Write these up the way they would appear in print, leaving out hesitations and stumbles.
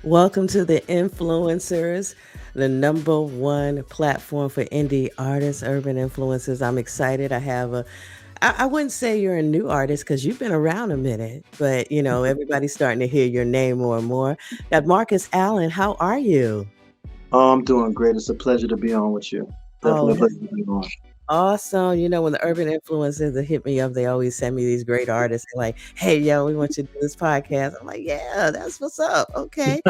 Welcome to the Influencers, the number one platform for indie artists, urban influencers. I'm excited. I wouldn't say you're a new artist because you've been around a minute, but everybody's starting to hear your name more and more. Got Marcus Allen. How are you? I'm doing great. It's a pleasure to be on with you. Oh, Definitely a pleasure to be on. awesome. When the urban influencers that hit me up, they always send me these great artists. They're like, hey, yo, we want you to do this podcast. I'm like, yeah, that's what's up. Okay.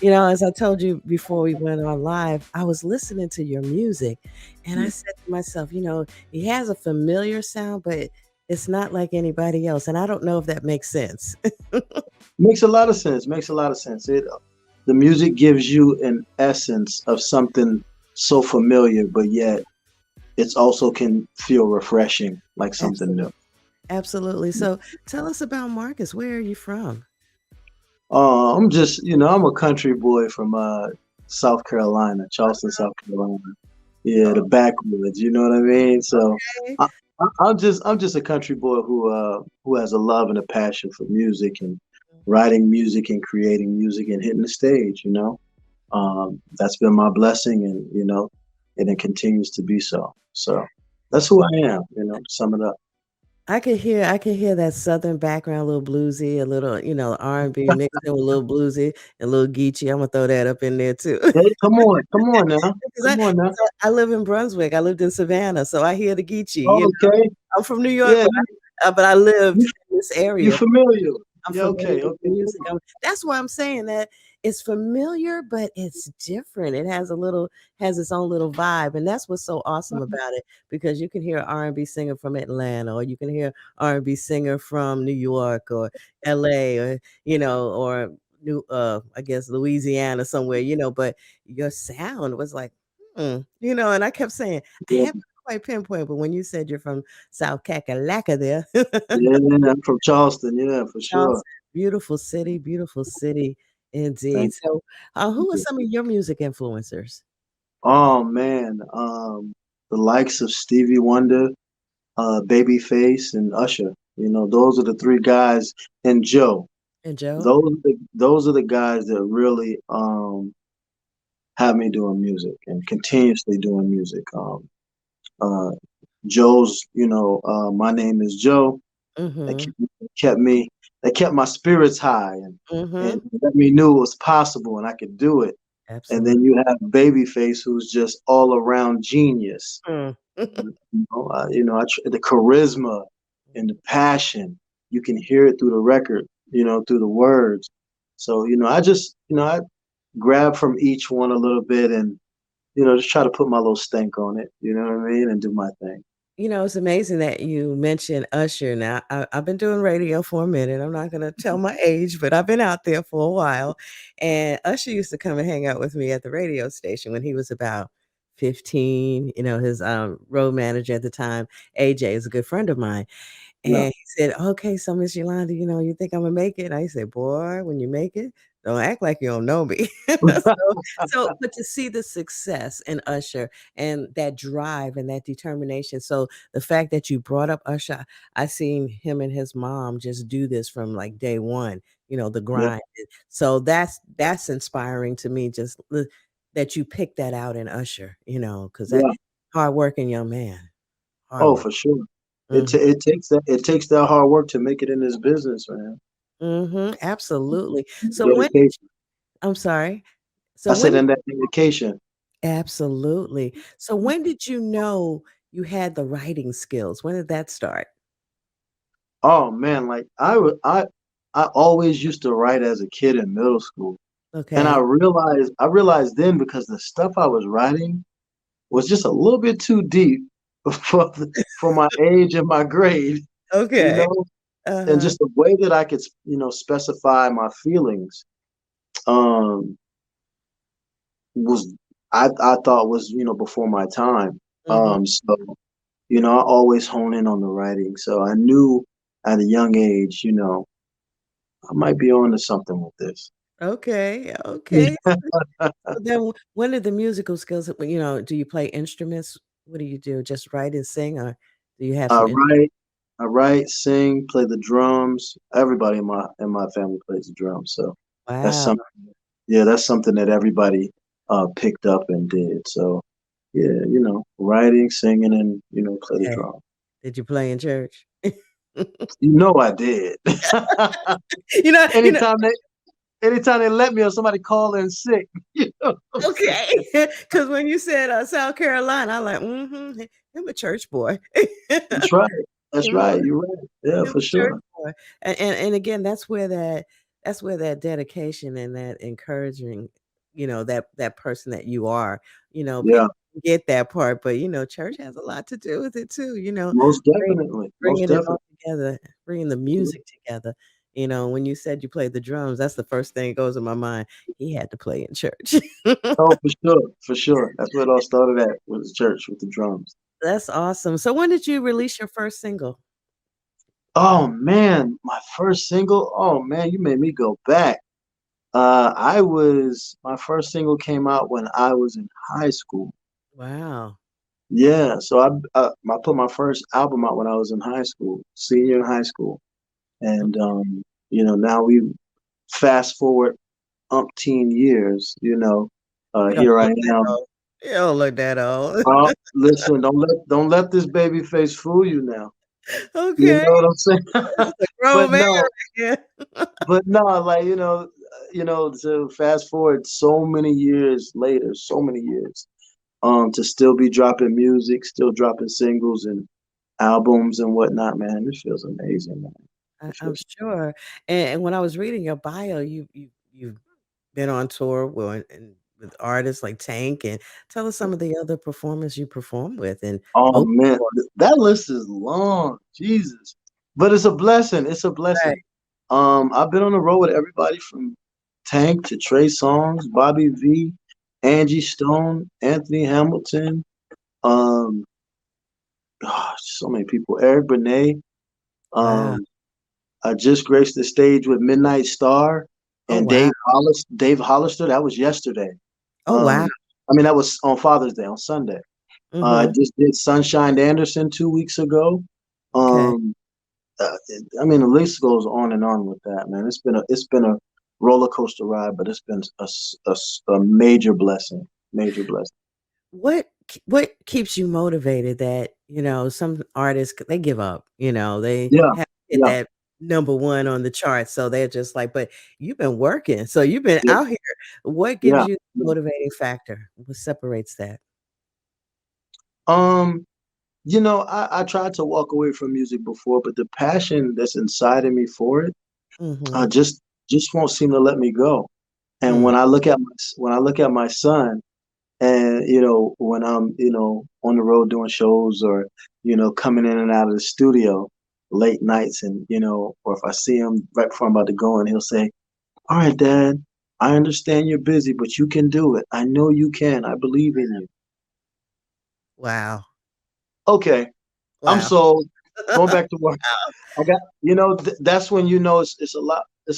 As I told you before we went on live, I was listening to your music and I said to myself, he has a familiar sound, but it's not like anybody else. And I don't know if that makes sense. Makes a lot of sense. Makes a lot of sense. The music gives you an essence of something so familiar, but yet it's also can feel refreshing, like something Absolutely. new. Absolutely. So tell us about Marcus. Where are you from? I'm just, I'm a country boy from South Carolina, Charleston, South Carolina. Yeah, the Oh, backwoods. You know what I mean? So okay. I, I'm just a country boy who has a love and a passion for music and writing music and creating music and hitting the stage. That's been my blessing, and it continues to be so. So that's who I am. To sum it up. I could hear that southern background, a little bluesy, a little, R&B mixed in with a little bluesy and a little Geechee. I'm gonna throw that up in there too. Hey, come on now, Because come on now. I live in Brunswick. I lived in Savannah, so I hear the Geechee. Okay, I'm from New York, yeah, but I lived you, in this you area. familiar? I'm Yeah, familiar okay, with the okay. music. That's why I'm saying that it's familiar, but it's different. It has its own little vibe, and that's what's so awesome about it. Because you can hear an R&B singer from Atlanta, or you can hear R&B singer from New York or L.A. or or I guess Louisiana somewhere. But your sound was like, and I kept saying I Yeah, haven't quite pinpoint, but when you said you're from South Kakalaka there. yeah, I'm from Charleston. Yeah, for sure. Charleston, beautiful city indeed. Thank So, who are you. some of your music influencers? Oh man, the likes of Stevie Wonder, Babyface, and Usher. Those are the three guys, and Joe. And Joe? Those are the guys that really have me doing music and continuously doing music. Uh, Joe's, my name is Joe. That Mhm, kept me, that kept my spirits high and mhm. let me knew it was possible and I could do it. And then Absolutely. you have Babyface, who's just all around genius. Mm. The charisma and the passion, you can hear it through the record, through the words. So, I grab from each one a little bit and, just try to put my little stank on it, you know what I mean? And do my thing. It's amazing that you mentioned Usher. Now, I've been doing radio for a minute. I'm not going to tell my age, but I've been out there for a while. And Usher used to come and hang out with me at the radio station when he was about 15. His road manager at the time, AJ, is a good friend of mine. Yeah. And he said, "Okay, so Miss Yolanda, you think Imma make it?" I said, "Boy, when you make it, don't act like you don't know me." But to see the success in Usher and that drive and that determination. So the fact that you brought up Usher, I seen him and his mom just do this from like day one, the Yeah. grind. So that's inspiring to me, just that you picked that out in Usher, because that Yeah. hardworking young man, hard Oh, work. for sure. It Mhm. ta it takes that hard work to make it in this business, man. Mhm, absolutely. So when did Dedication. I'm sorry. So I said, when and that dedication. Absolutely. So when did you know you had the writing skills? When did that start? Oh man, like I always used to write as a kid in middle school. And I Okay. realized I realized then because the stuff I was writing was just a little bit too deep for my age and my grade, you Okay. know, and Uh-huh. just the way that I could, specify my feelings, um, was I thought was, before my time. Mhm. So, I always hone in on the writing. So I knew at a young age, I might be on to something with this. Okay, okay. So then when did the musical skills, do you play instruments? What do you do? Just write and sing, or do you have I some write, I write, sing, play the drums. Everybody in my family plays the drums. So. That's Wow. some yeah, that's something that everybody picked up and did. So yeah, writing, singing, and play the Okay. drum. Did you play in church? You know I did. You know anytime they anytime they let me or somebody call in sick, you know what I'm saying? okay, because when you said, South Carolina, I'm like, "Mhm, him a church boy." That's right. That's Him right. You're right. Yeah, him for a church sure. boy. And again, that's where that dedication and that encouraging, that person that you are, Yeah, people get that part, but, church has a lot to do with it too, most bring definitely. Most bringing it all definitely. together, bringing the music together. When you said you played the drums, that's the first thing that goes in my mind. He had to play in church. Oh, for sure. For sure. That's where it all started at, was church with the drums. That's awesome. So when did you release your first single? Oh man, my first single. Oh man, you made me go back. My first single came out when I was in high school. Wow. Yeah, so I put my first album out when I was in high school, senior in high school, and now we fast forward umpteen years. You don't Here I look that am. old. You don't look that old. Listen, don't let this baby face fool you now. You Okay. know what I'm saying? This is a But grown man no, right here. but no, like to fast forward so many years later, so many years, to still be dropping music, still dropping singles and albums and whatnot, man. This feels amazing, man. It I'm feels sure. And when I was reading your bio, you've been on tour with artists like Tank, and tell us some of the other performers you perform with and Oh open man, for. that list is long, Jesus. But it's a blessing. It's a blessing. Right. I've been on the road with everybody from Tank to Trey Songz, Bobby V, Angie Stone, Anthony Hamilton. Um, so many people. Eric Benet. Wow. Um, I just graced the stage with Midnight Star Oh, and wow. Dave Hollister. That was yesterday. Oh, wow. That was on Father's Day on Sunday. I Mhm. just did Sunshine Anderson 2 weeks ago. Okay. Um, the list goes on and on with that, man. It's been a roller coaster ride, but it's been a major blessing, major blessing. What keeps you motivated that, some artists, they give up, they Yeah, have hit yeah, that number 1 on the chart, so they're just like, "But you've been working, so you've been yeah, out here." What gives yeah. you the Yeah. motivating factor? What separates that? Um, I tried to walk away from music before, but the passion that's inside of me for it, Mhm. just won't seem to let me go. And Mm. when I look at my son, and when I'm on the road doing shows or coming in and out of the studio late nights, and or if I see him right before I'm about to go and he'll say, "All right, Dad, I understand you're busy, but you can do it. I know you can. I believe in you." Wow. Okay, I'm Wow. sold. Going back to work. I got, that's when it's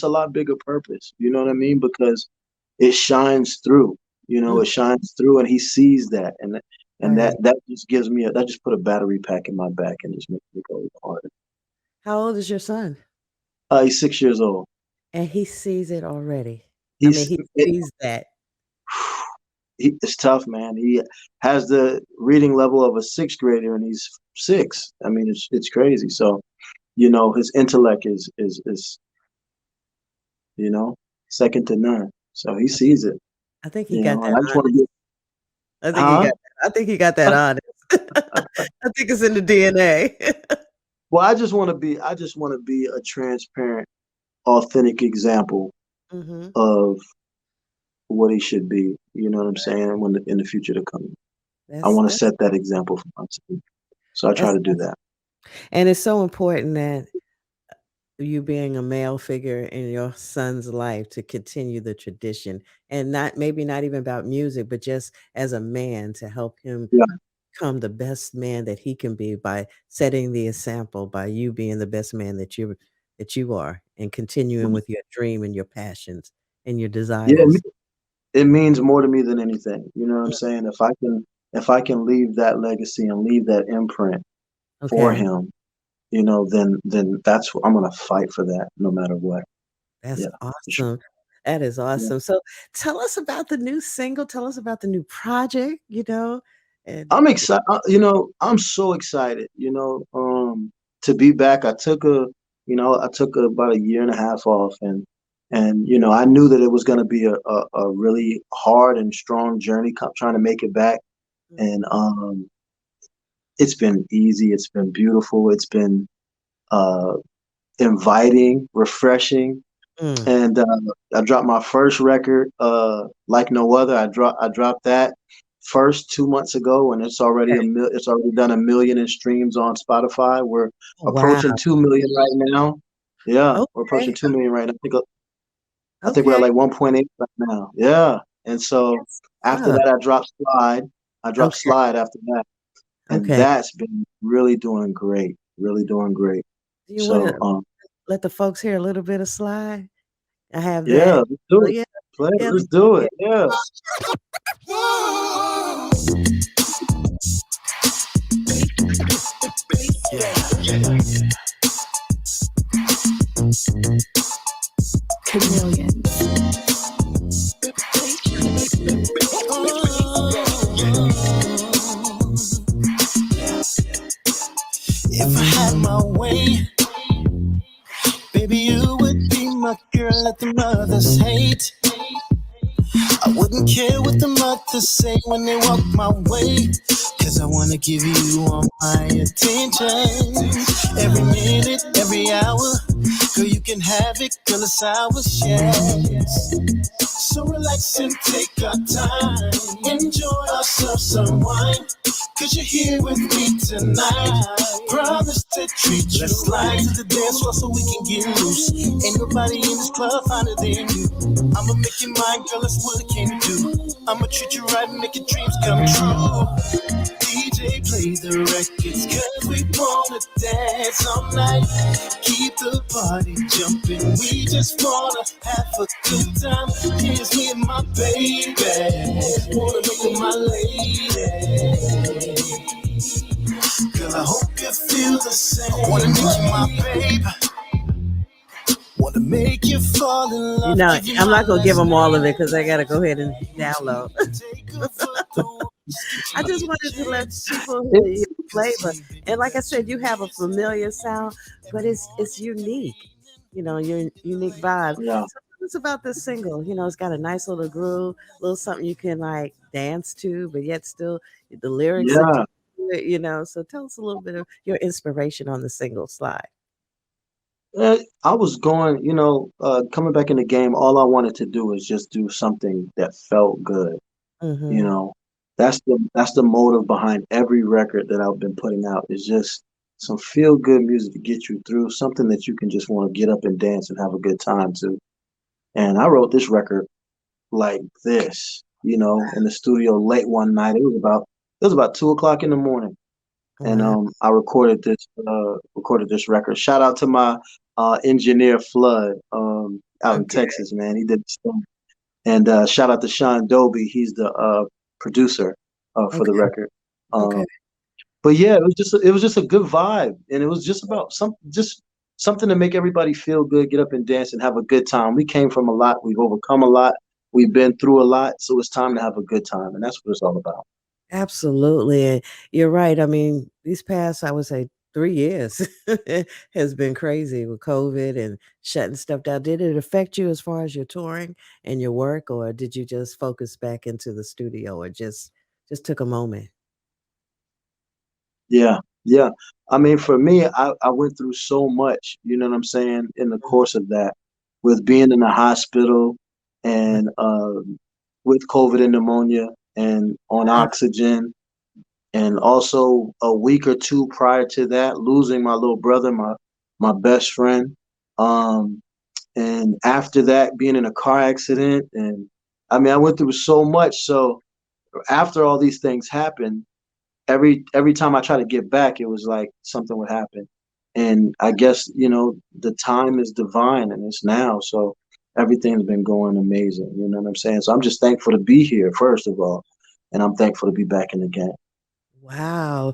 a lot bigger purpose. You know what I mean? Because it shines through. Mm, It shines through, and he sees that, and that right. that just gives me that just put a battery pack in my back and just makes me go even harder. How old is your son? He's 6 years old. And he sees it already. I mean, He's he it, sees that. it's tough, man. He has the reading level of a sixth grader, and he's 6. I mean, it's crazy. So his intellect is you know second to none. So he I think sees it. I think he got And that I just want to honest. be, huh? I think he got that honest. I think it's in the DNA. Well, I just want to be a transparent, authentic example Mhm. of what he should be. You know what I'm saying? In the future to come, I That's want to that's set that example for myself. So I try that's to do that. and it's so important that you being a male figure in your son's life to continue the tradition, and not maybe not even about music, but just as a man to help him Yeah, become the best man that he can be by setting the example, by you being the best man that you are, and continuing with your dream and your passions and your yeah. desires. It means more to me than anything. You know what I'm Mm, saying? If I can leave that legacy and leave that imprint for okay, him, then that's what I'm gonna fight for that no matter what. that's Yeah, for sure. awesome. That is Yeah. awesome. So tell us about the new single. Tell us about the new project, and I'm excited. I'm so excited. To be back. I took about a year and a half off, and I knew that it was going to be a really hard and strong journey trying to make it back. And it's been easy. It's been beautiful. It's been uh, inviting, refreshing. mm, And I dropped my first record, like no other. I dropped that first 2 months ago, and okay. it's already done 1 million in streams on Spotify. We're Oh, wow. approaching 2 million right now. Yeah, we're approaching Okay. 2 million right now. I think we're at Okay. like 1.8 right now. Yeah, and so Yes. after Up. that, I dropped Slide. I dropped Okay. Slide after that, and Okay. that's been really doing great. Really doing great. Do you want So to let the folks hear a little bit of Sly? I have yeah, that. let's do Oh it. yeah. Play it. Yeah. Let's do it. Yeah. Yeah. Chameleon. If I had my way, baby, you would be my girl. Let the mothers hate. I wouldn't care what the mothers say when they walk my way. Cause I wanna give you all my attention. Every minute, every hour. Girl, you can have it, girl, it's ours, yes. So relax and take our time. Enjoy ourselves some wine. Cause you're here with me tonight. Promise to treat you right. To the dance floor so we can get loose. Ain't nobody in this club finer than you. I'ma make you mine, girl, that's what I came to do. I'ma treat you right and make your dreams come true. DJ, play the records, cause we wanna dance all night. Keep the party jumping, we just wanna have a good time. Here's me and my baby, wanna make her my lady. Girl, I hope you feel the same. Wanna make you my baby, wanna make you fall in love, give you I'm my not gonna give last them all of it because I name. gotta go ahead and download. Take her for the walk, I get just you wanted to let chance. people hear It, your Cause flavor. we've been And like I said, you dancing have a years in familiar the sound, night. but Every it's morning and unique. Your unique evening, vibe. yeah, So tell us about this single. It's got a nice little groove, little something you can like dance to, but yet still the lyrics are yeah. deep to it. So tell us a little bit of your inspiration on the single slide. I was coming back in the game. All I wanted to do is just do something that felt good. You Mm-hmm. know, that's the motive behind every record that I've been putting out. Is just some feel good music to get you through, something that you can just want to get up and dance and have a good time to. And I wrote this record like this, in the studio late one night. It was about 2 o'clock in the morning, and Wow. I recorded this record. Shout out to my engineer Flood out in Okay. Texas, man. He did this thing. And shout out to Sean Doby. He's the producer for the Okay. record. Okay. Um, but yeah, it was just a good vibe, and it was just about something to make everybody feel good, get up and dance, and have a good time. We came from a lot. We've overcome a lot. We've been through a lot, so it's time to have a good time, and that's what it's all about. Absolutely. And you're right. I mean, these past, I would say, 3 years has been crazy with COVID and shutting stuff down. Did it affect you as far as your touring and your work, or did you just focus back into the studio, or just took a moment? Yeah, yeah. I mean, for me, I went through so much, you know what I'm saying, in the Mhm. course of that, with being in the hospital Wow. and with COVID and pneumonia and on oxygen. And also a week or two prior to that, losing my little brother, my best friend. Um, and after that, being in a car accident. And I mean, I went through so much. So after all these things happened, every time I try to get back, it was like something would happen. And I guess, the time is divine and it's now. So everything's been going amazing. You know what I'm saying? So I'm just thankful to be here, first of all. And I'm thankful to be back in the game. Wow.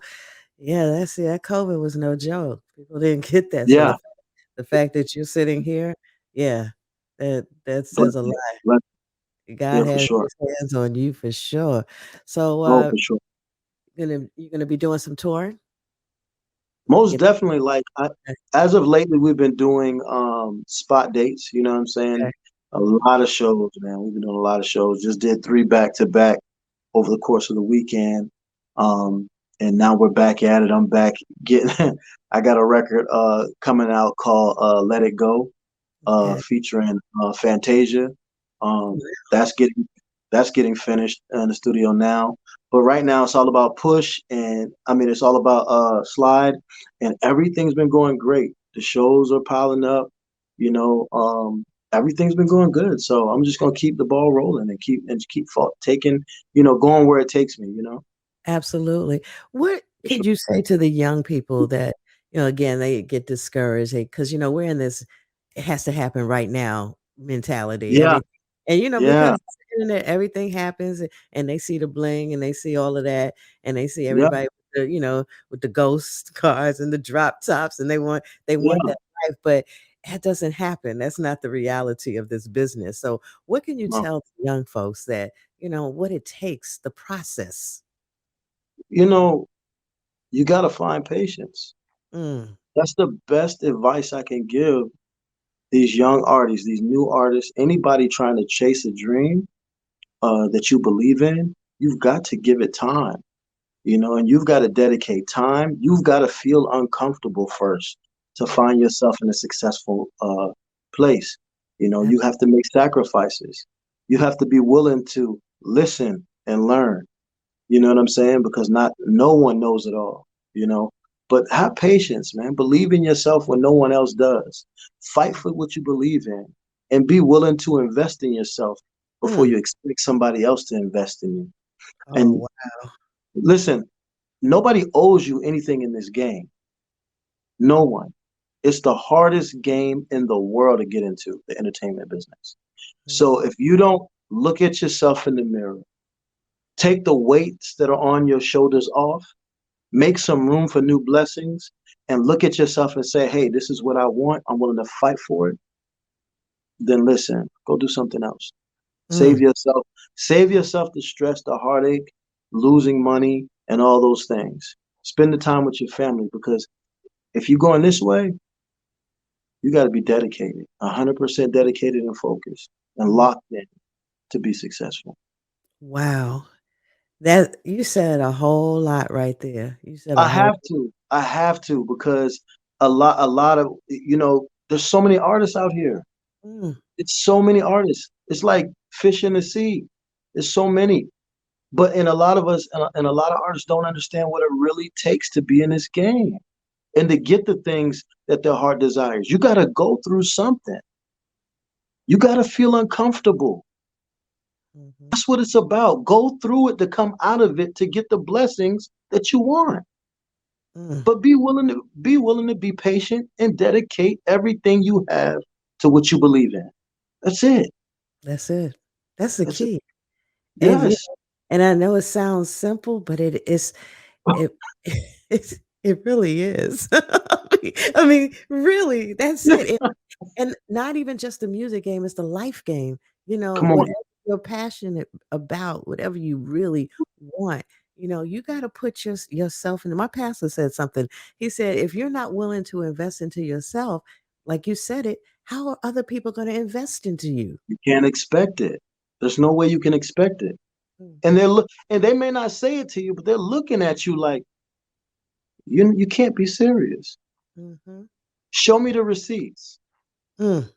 Yeah, that's it. That COVID was no joke. People didn't get that. So Yeah. the fact that you're sitting here, yeah, That says a lot. Blessing, blessing. God Yeah, for has sure. his hands on you for sure. So, Oh, for sure. you're gonna be doing some touring? When you Most get definitely. Like okay, as of lately, we've been doing spot dates. You know what I'm saying? okay. A Mhm, lot of shows, man. We've been doing a lot of shows. Just did 3 back to back over the course of the weekend. Um, and now we're back at it. I'm back getting. I got a record coming out called "Let It Go," okay. featuring Fantasia. That's getting finished in the studio now. But right now it's all about push, and I mean it's all about slide, and everything's been going great. The shows are piling up, you know. Everything's been going good. So I'm just gonna keep the ball rolling and taking, going where it takes me. Absolutely. What For could sure. you say to the young people that, again, they get discouraged because, we're in this it has to happen right now mentality. Yeah, And, yeah, because the internet, everything happens and they see the bling and they see all of that and they see yeah, everybody with the ghost cars and the drop tops and they want yeah. that life, but that doesn't happen. That's not the reality of this business. So what can you No. tell young folks that, what it takes, the process? You know, you gotta find patience. Mm. That's the best advice I can give these young artists, these new artists, anybody trying to chase a dream that you believe in. You've got to give it time, and you've got to dedicate time. You've got to feel uncomfortable first to Mm, find yourself in a successful place. You abs have to make sacrifices. You have to be willing to listen and learn. You know what I'm saying? Because not no one knows it all, you know. But have patience, man. Believe in yourself when no one else does. Fight for what you believe in and be willing to invest in yourself before mm. you expect somebody else to invest in you. Oh, And wow. listen, nobody owes you anything in this game. No one. It's the hardest game in the world to get into, the entertainment business. So Mhm, if you don't look at yourself in the mirror, take the weights that are on your shoulders off, make some room for new blessings, and look at yourself and say, hey, this is what I want. I'm willing to fight for it. Then listen, go do something else. Save mm. yourself, save yourself the stress, the heartache, losing money, and all those things. Spend the time with your family because if you're going this way, you got to be dedicated, 100% dedicated and focused and Mm. locked in to be successful. Wow. That you said a whole lot right there. You said a I whole have to. I have to because a lot of there's so many artists out here. mm, It's so many artists. It's like fish in the sea. There's so many. But and a lot of us and a lot of artists don't understand what it really takes to be in this game and to get the things that their heart desires. You got to go through something. You got to feel uncomfortable. mhm, That's what it's about. Go through it to come out of it to get the blessings that you want. mm. But be willing to be patient and dedicate everything you have to what you believe in. That's it. That's it. That's the That's it. key. And Yes. and I know it sounds simple, but it it really is. I mean, really, that's it. And not even just the music game, it's the life game. Come Whatever on. you're passionate about, whatever you really want, you gotta put yourself in my pastor said something. He said, "If you're not willing to invest into yourself, like you said it, how are other people gonna invest into you?" You can't expect it. There's no way you can expect it. Mm, And they may not say it to you, but they're looking at you like you can't be serious. mhm, Show me the receipts. mm,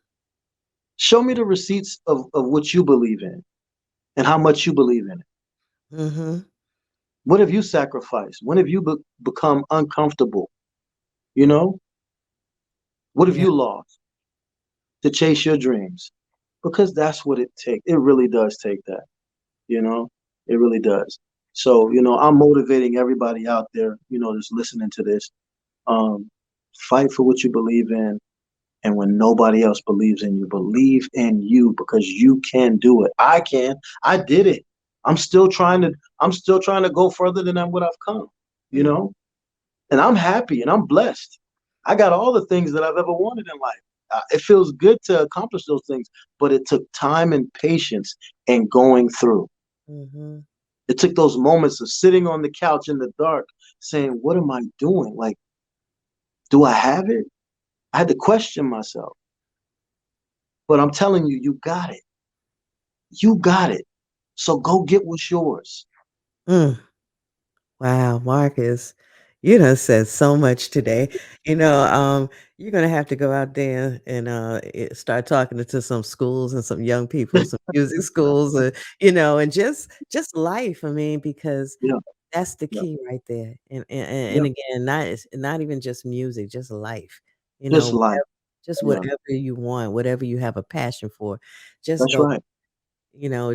Show me the receipts of what you believe in and how much you believe in it. mhm. What have you sacrificed? When have you become uncomfortable? You know, what have Yeah, you lost to chase your dreams? Because that's what it takes. It really does take that. You know, it really does. So, I'm motivating everybody out there, that's listening to this. Um, Fight for what you believe in. And when nobody else believes in you, believe in you because you can do it. I can. I did it. I'm still trying to go further than what I've come, you mm, know? And I'm happy and I'm blessed. I got all the things that I've ever wanted in life. It feels good to accomplish those things, but it took time and patience and going through. Mhm. It took those moments of sitting on the couch in the dark, saying, "What am I doing? Like, do I have it?" I had to question myself. But I'm telling you, you got it. You got it. So go get what's yours. Mm. Wow, Marcus, you done said so much today. You know, you're gonna have to go out there and start talking to some schools and some young people, some music schools, and just life. I mean, because Yeah, that's the yeah, key right there. yeah. And again, not even just music, just life. Just life. Just Yeah, whatever you want, whatever you have a passion for, just that's go. right.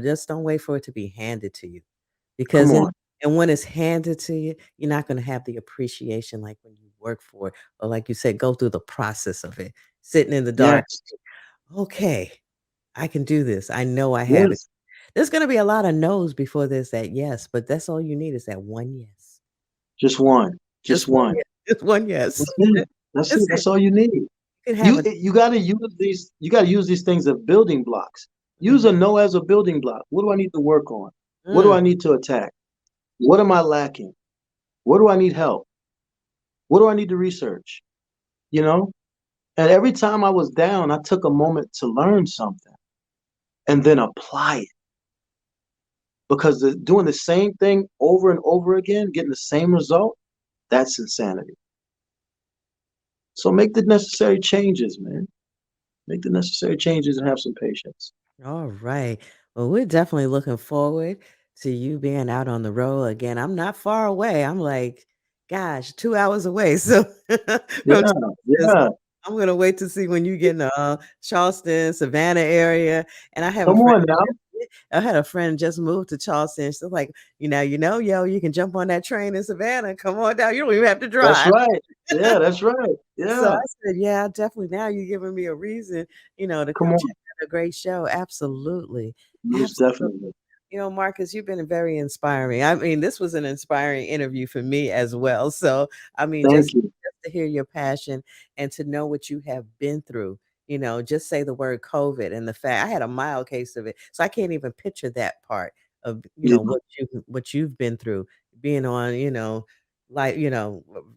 Just don't wait for it to be handed to you. Come Because on. when it's handed to you, you're not gonna have the appreciation like when you work for it, or like you said, go through the process of it, sitting in the dark, Yes, "Okay, I can do this. I know I have it." yes. There's gonna be a lot of no's before there's that yes, but that's all you need is that one yes. Just one. Just Just one one. yes. Just one yes. That's it. That's it. That's it. That's all you need. You can have a You gotta use these things as building blocks. Use mhm, a no as a building block. What do I need to work on? What do mm, I need to attack? What am I lacking? What do I need help? What do I need to research? You know? And every time I was down, I took a moment to learn something and then apply it. Because doing the same thing over and over again, getting the same result, that's insanity. So make the necessary changes, man. Make the necessary changes and have some patience. all right. Well, we're definitely looking forward to you being out on the road again. I'm not far away. I'm like, gosh, 2 hours away. So from Yeah, Charleston, so yeah. I'm gonna wait to see when you get in the Charleston, Savannah area. And I have a Come friend. on now. I had a friend just moved to Charleston. She's like, yo, you can jump on that train in Savannah. Come on down. You don't even have to That's drive. right. Yeah, that's right. So I Yeah. said, "Yeah, definitely now you're giving me a reason, to Come come on. check out a great show." Absolutely. Most Absolutely. definitely. Marcus, you've been very inspiring. I mean, this was an inspiring interview for me as well. So, I mean, Thank you. just to hear your passion and to know what you have been through, just say the word COVID and the fact I had a mild case of it. So I can't even picture that part of, Yeah, what you've been through, being on, like,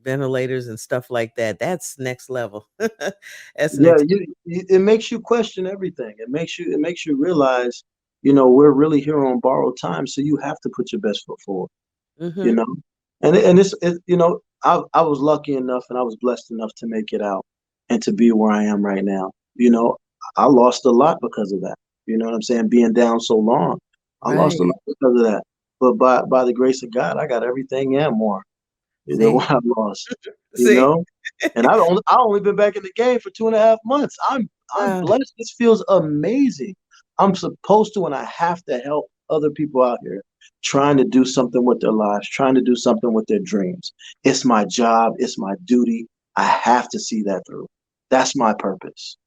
ventilators and stuff like that. That's next level. That's yeah. next. It makes you question everything. It makes you realize, we're really here on borrowed time, so you have to put your best foot forward. You Mhm. know, and I was lucky enough and I was blessed enough to make it out and to be where I am right now. I lost a lot because of that. You know what I'm saying? Being down so long, I lost Right. a lot because of that. But by the grace of God, I got everything and more. See? What I've lost. You See? know, and I only been back in the game for 2.5 months. I'm Wow. blessed. This feels amazing. I'm supposed to, and I have to help other people out here trying to do something with their lives, trying to do something with their dreams. It's my job. It's my duty. I have to see that through. That's my purpose.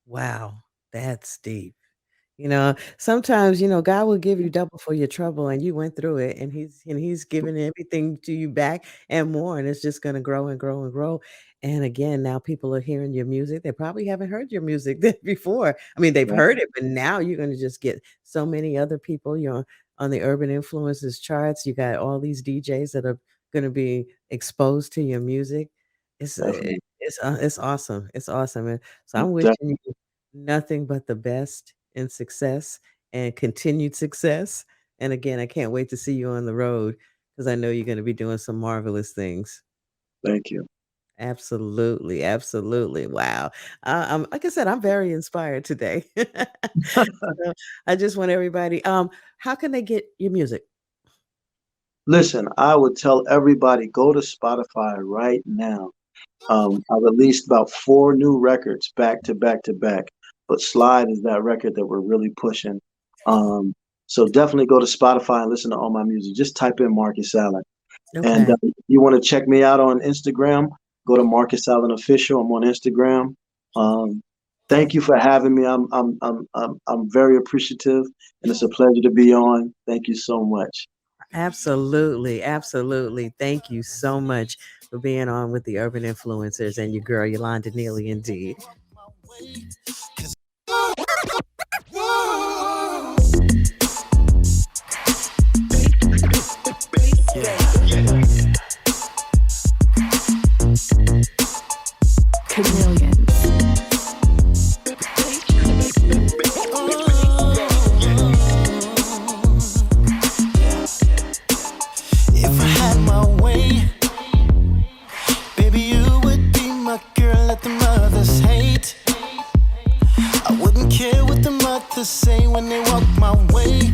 Wow. That's deep. Sometimes, God will give you double for your trouble and you went through it and he's giving everything to you back and more and it's just going to grow and grow and grow. And again, now people are hearing your music. They probably haven't heard your music before. I mean, they've Right. heard it, but now you're going to just get so many other people, on the urban influences charts. You got all these DJs that are going to be exposed to your music. Definitely. It's awesome. It's awesome. And so I'm wishing Definitely. you nothing but the best in success and continued success. And again, I can't wait to see you on the road because I know you're going to be doing some marvelous things. Thank you. Absolutely, absolutely. Wow. Like I said, I'm very inspired today. So I just want everybody. How can they get your music? Listen, I would tell everybody go to Spotify right now. I released about four new records back to back to back, but Slide is that record that we're really pushing. Um, so definitely go to Spotify and listen to all my music. Just type in Marcus Allen. And Okay. you want to check me out on Instagram, go to Marcus Allen Official. I'm on Instagram. Um, thank you for having me. I'm very appreciative, and it's a pleasure to be on. Thank you so much. Absolutely, absolutely. Thank you so much for being on with the Urban Influencers and your girl Yolanda Neely. Indeed. If I had my way, baby, you would be my girl. Let the mothers hate. I wouldn't care what the mothers say when they walk my way,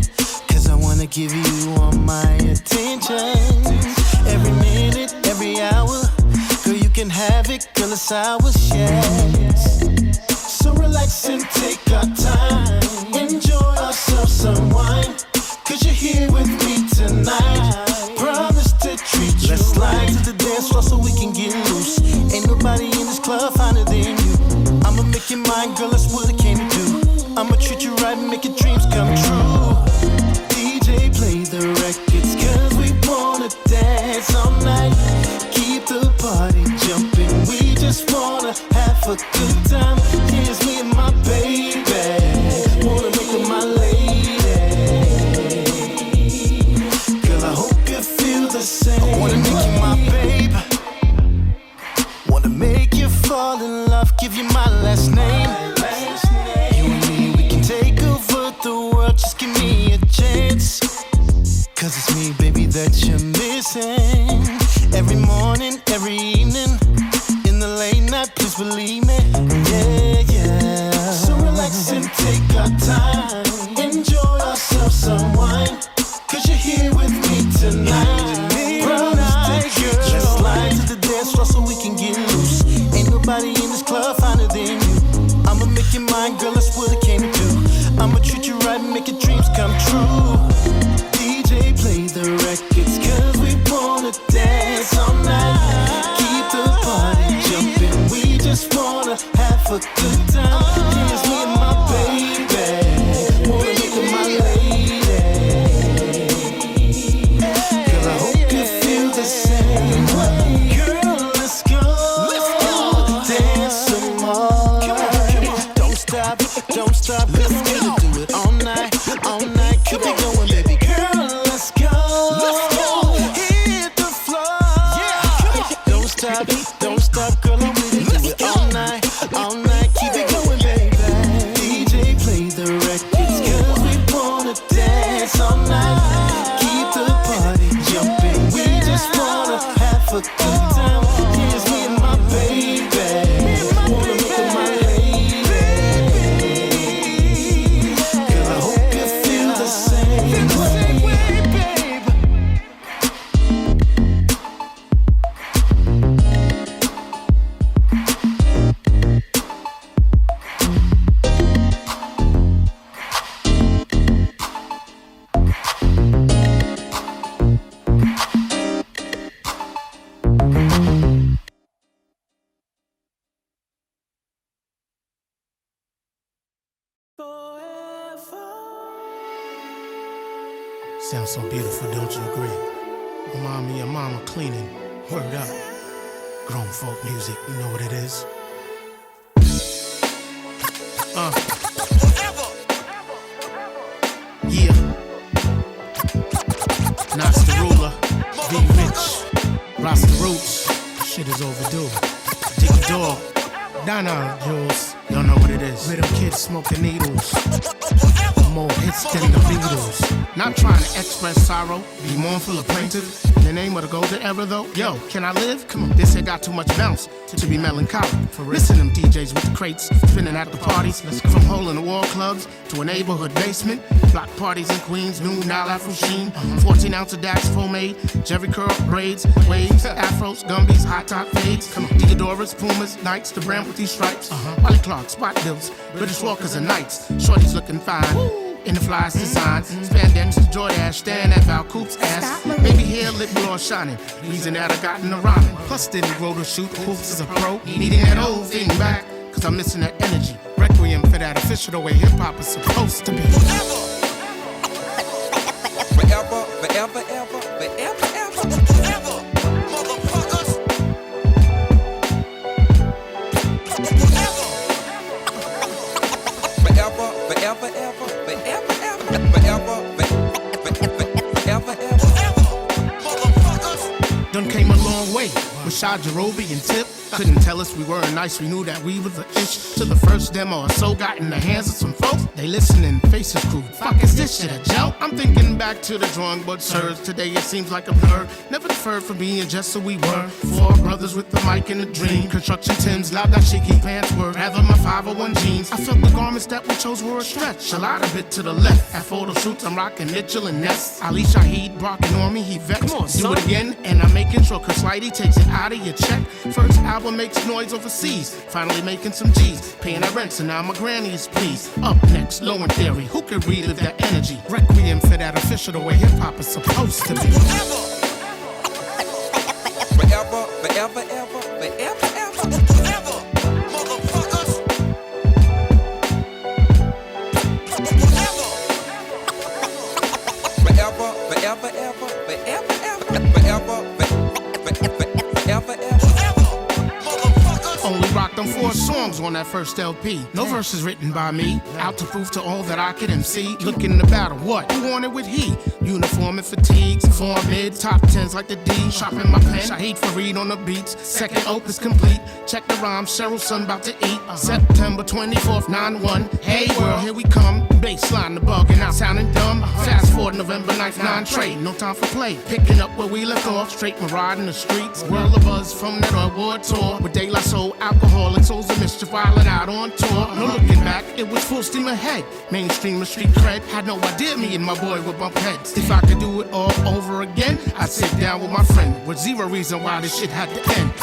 'cause I wanna give you all my attention. Every minute, every hour, girl, you can have it, girl, it's ours, yes. So relax and take our time, enjoy ourselves some wine, 'cause you're here with me tonight. Promise to treat you. Let's slide to the dance floor so we can get loose. Ain't nobody in this club finer than you. I'ma make you mine, girl, that's what I came to do. I'ma treat you right and make your dreams come true. DJ, play the records, 'cause we wanna dance all night. Keep the party jumping, we just wanna have a good time. Here's me and my baby, wanna make her my lady. Girl, I hope you feel the same. I wanna make you my babe, wanna make you fall in love, give you my last name. You and me, we can take over the world, just give me a chance. 'Cause it's me, baby, that you're missing. Every morning, every evening, in the late night, please believe me. Yeah, yeah. So relax and take our time, enjoy ourselves some wine, 'cause you're here with me tonight. Promise to treat you. Let's slide to the dance floor so we can get loose. Ain't nobody in this club finer than you. I'ma make you mine, girl, that's what I came to do. I'ma treat you right and make your dreams come true. DJ, play the records, 'cause we wanna dance all night. Keep the party jumping, we just wanna have a good time. Here's me and my baby, wanna make her my lady. Girl, I hope you feel the same way. Girl, let's go, dance some more. Don't stop, 'cause we're gonna do it all night, keep it going, baby. Girl, let's go, hit the floor. Don't stop, girl, I'm with it. Do it all night, keep it going, baby. DJ, play the records, 'cause we wanna dance all night. Keep the party jumping, we just wanna have a good time. Here's me and my baby, wanna make her my lady. Girl, I hope you feel the same way, babe. Sounds so beautiful, don't you agree? Remind me of mama cleaning. Word up. Grown folk music, you know what it is. Yeah. Nas the ruler. Be rich. Rasta roots. Shit is overdue. Diggy dog. Donna Jules. Y'all know what it is. Rhythm kids smoking needles. More hits than the Beatles. Not trying to express sorrow, be mournful or plaintive. In the name of the golden era though, yo, can I live? Come on, this here got too much bounce to be melancholic. For listen to them DJs with the crates, spinning at the parties. From hole in the wall clubs to a neighborhood basement. Block parties in Queens, new Nile Afro Sheen. 14 ounce of Dax homemade, Jerry curl braids, waves, afros, gumbies, high top fades. Come on, Theodoras, Pumas, Nikes, the brand with these stripes. Wally Clark, Spot Bills, British Walkers and Knights. Shorty's looking fine. In the flyest design, spandex to Jordache, staring at Val Coop's ass. Baby hair, lip gloss shining, reason that I got in the rhyming. Plus didn't grow to shoot hoops as a pro, needing that old thing back, 'cause I'm missing that energy. Requiem for that official the way hip hop is supposed to be. Forever, forever, forever, ever, forever, ever, forever, motherfuckers. Forever. Rashad, Jarobi, and Tip. Couldn't tell us we weren't nice, we knew that we was an inch to the first demo or so. Got in the hands of some folks, they listening, faces crude. Fuck is this shit, a joke? I'm thinking back to the drawing board sirs. Today it seems like a blur. Never deferred from being just so we were. Four brothers with the mic and a dream. Construction Tims, loud that shaky pants were. Rather my 501 jeans. I felt the garments that we chose were a stretch. A lot of it to the left. At photo shoots, I'm rocking Mitchell and Ness. Ali Shaheed, barking on me, he vexed. Come on, do it again, and I'm making sure Chris Lighty takes it out of your check. First album makes noise overseas. Finally making some G's. Paying that rent, so now my granny is pleased. Up next, Low in Theory. Who could relive that energy? Requiem for that official the way hip-hop is supposed to be. Forever, forever, ever, forever, ever, forever, motherfuckers. Forever, forever, ever, forever, ever, forever, ever. Only rocked on 4 songs on that first LP. No verses written by me. Out to prove to all that I could MC. Looking to battle what? Who wanted with he? Uniform and fatigues. 4 mid, top 10s like the D. Shopping my pen. Shaheed Fareed on the beats. Second opus complete. Check the rhyme. Cheryl's son about to eat. September 24th, 9-1. Hey world, here we come. Baseline the bugging out, sounding dumb. Fast forward November 9th, 9 trade. No time for play. Picking up where we left off. Straight ride in the streets. World of buzz from that award tour. With De La Soul, alcoholic souls of mischief, wildin' out on tour. No looking back, it was full steam ahead. Mainstream and street cred. Had no idea me and my boy would bump heads. If I could do it all over again, I'd sit down with my friend. With zero reason why this shit had to end.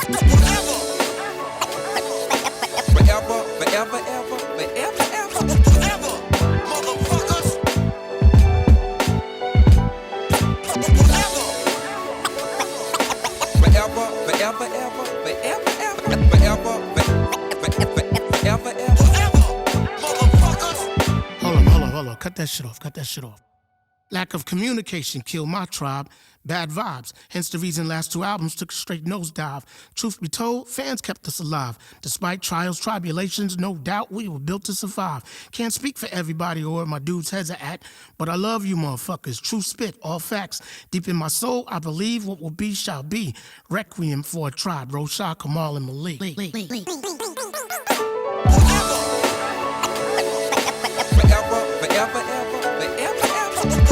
Forever, forever, ever, forever, ever, forever, motherfuckers. Forever, forever, ever, forever, ever, forever, forever, ever, motherfuckers. Hold on. Cut that shit off. Lack of communication killed my tribe. Bad vibes, hence the reason last 2 albums took a straight nosedive. Truth be told, fans kept us alive. Despite trials, tribulations, no doubt we were built to survive. Can't speak for everybody or where my dudes' heads are at, but I love you motherfuckers. True spit, all facts. Deep in my soul, I believe what will be shall be. Requiem for a tribe, Rosha, Kamal, and Malik. Forever, forever, ever, forever, ever,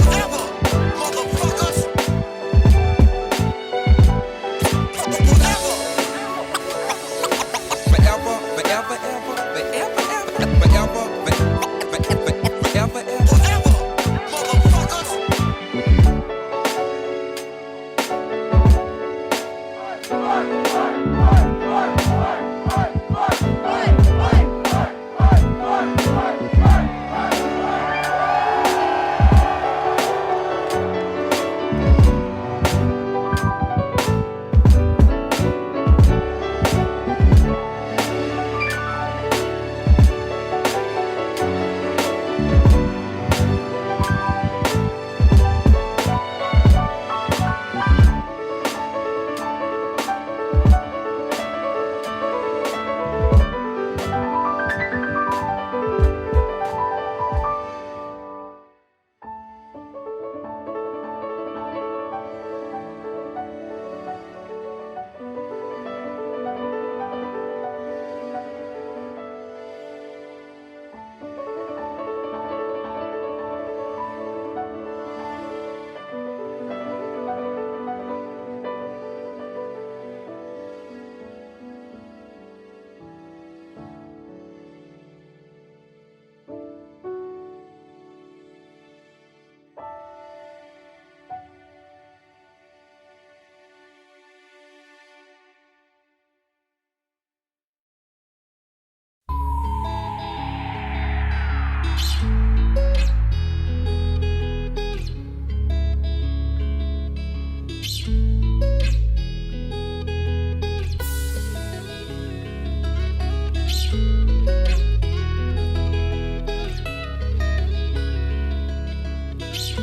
forever, motherfuckers. Forever, forever, ever, forever, ever, forever, ever, motherfuckers.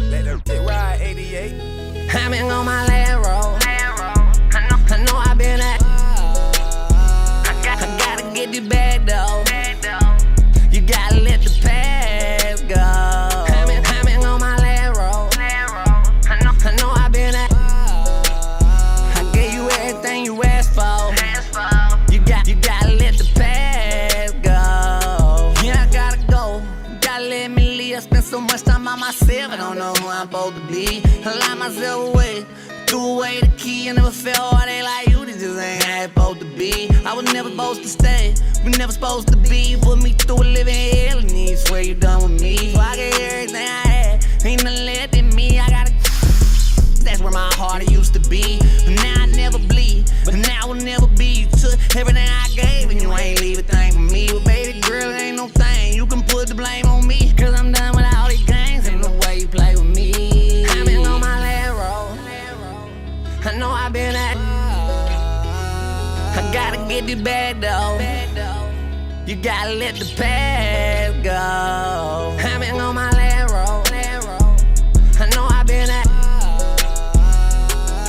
Let them take ride 88. I've been on my land roll. I know I've been at. I gotta get this bag though. You gotta let the past go. I've been on my land roll. I know I've been at. I gave you everything you asked for. myself, I don't know who I'm supposed to be. I lock myself away, threw away the key. I never felt heartache like you, this just ain't how it's supposed to be. I was never supposed to stay, we never supposed to be. You put me through a living hell, and you swear you done with me. So I get everything I had, ain't nothing left in me. I gotta, that's where my heart used to be. But now I never bleed, but now I will never be. You took everything I gave, and you ain't leave a thing for me. But baby girl, it ain't no thing, you can put the blame on me. Cause I'm done with all these games, ain't no way you play with me. I've been on my last roll, I know I've been at, I gotta get this bag though. You gotta let the past go. I've been on my last roll, I know I've been at,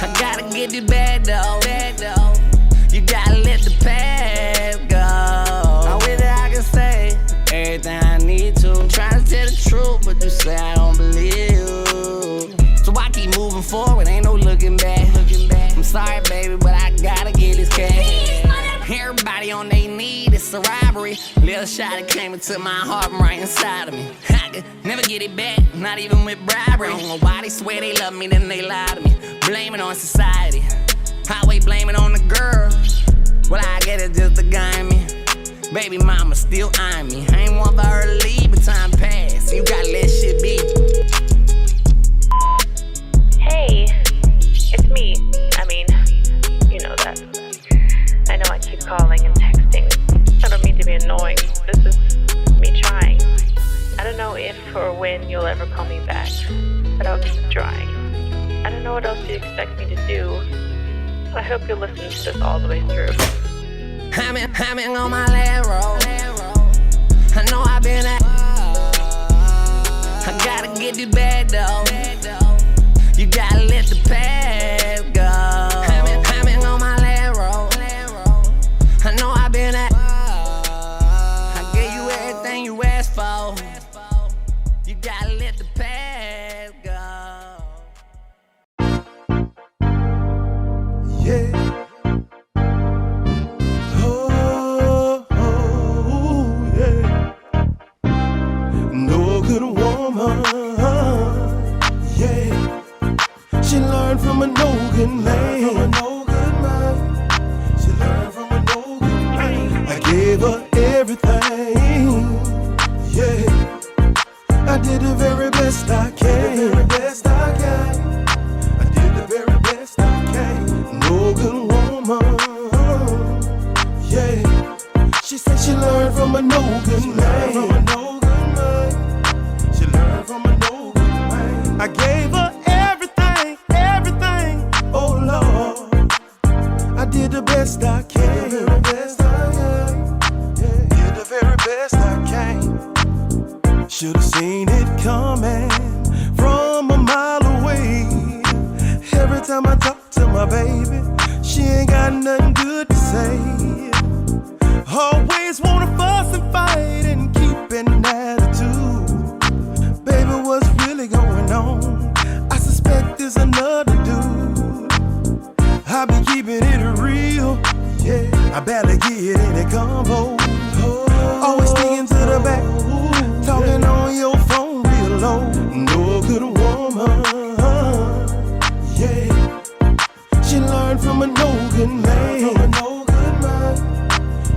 I gotta get this bag though. You gotta let the past go. I wish that I could say everything I need to. I'm trying to tell the truth, but you say I don't believe you. So I keep moving forward, ain't no looking back. I'm sorry, baby, but I gotta get this cash. Everybody on they need, it's a robbery. Little shot that came into my heart from right inside of me. I could never get it back, not even with bribery. I don't know why they swear they love me, then they lie to me. Blame it on society, highway blame it on the girl. Well, I get it just to guide me. Baby mama still eyeing me. I ain't want for her to leave, but time passed. You gotta let shit be. Hey, it's me. I mean, you know that. I know I keep calling and texting. I don't mean to be annoying. This is me trying. I don't know if or when you'll ever call me back, but I'll keep trying. I don't know what else you expect me to do. I hope you'll listen to this all the way through. I've been on my last roll, I know I've been at, I gotta get this bag though. You gotta let the past go. I've been on my last roll, I know I've been at, I gave you everything you asked for. You gotta let the past go. Yeah. Oh, yeah. No good woman. Yeah. She learned from a no good man. She learned from a no good man. I gave her everything. Yeah. I did the very best I can. I did the very best I can. No good woman. Yeah. She said she learned from a no good man. She learned from a no good man. I gave her everything. Oh Lord, I did the best I can. Did the very best I can. Should've seen it coming from a mile away. Every time I talk to my baby, she ain't got nothing good to say. Always wanna fuss and fight and keep an attitude. Baby, what's really going on? I suspect there's another dude. I be keeping it real, yeah. I barely get any combo. Always sticking to the back, talking on your phone real low. No good woman, yeah. She learned from a no good man.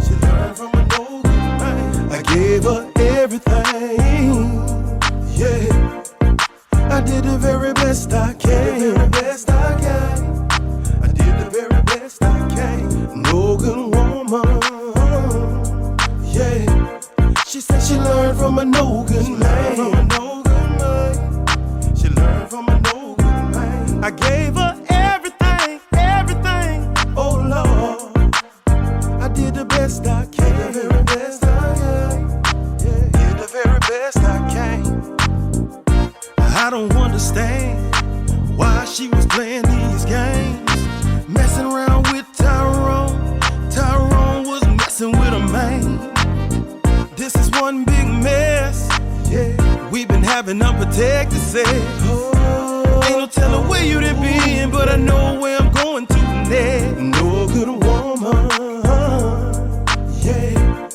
She learned from a no good man. I gave her everything, yeah. I did the very best I can. I did the very best I can. No good woman, yeah. She said she learned from a no good man. She learned from a no good man. I gave her everything. Oh Lord, I did the best I can. Did the very best I can. I don't understand why she was playing these games, messing around with Tyrone. Tyrone was messing with a man. This is one big mess, yeah. We've been having unprotected sex. Ain't no telling where you done been, but I know where I'm going to next. No good woman, yeah.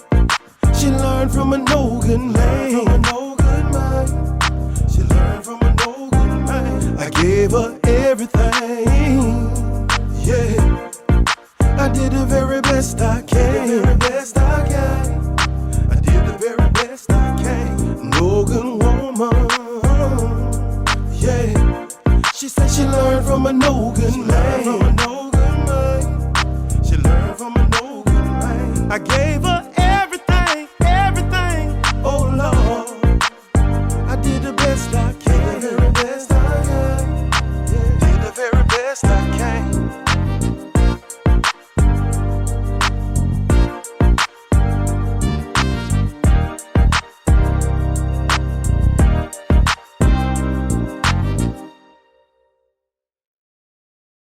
She learned from a no good man. She learned from everything. Yeah, I did the very best I can. I did the very best I can. No good woman. Yeah, she said she learned from a no good man.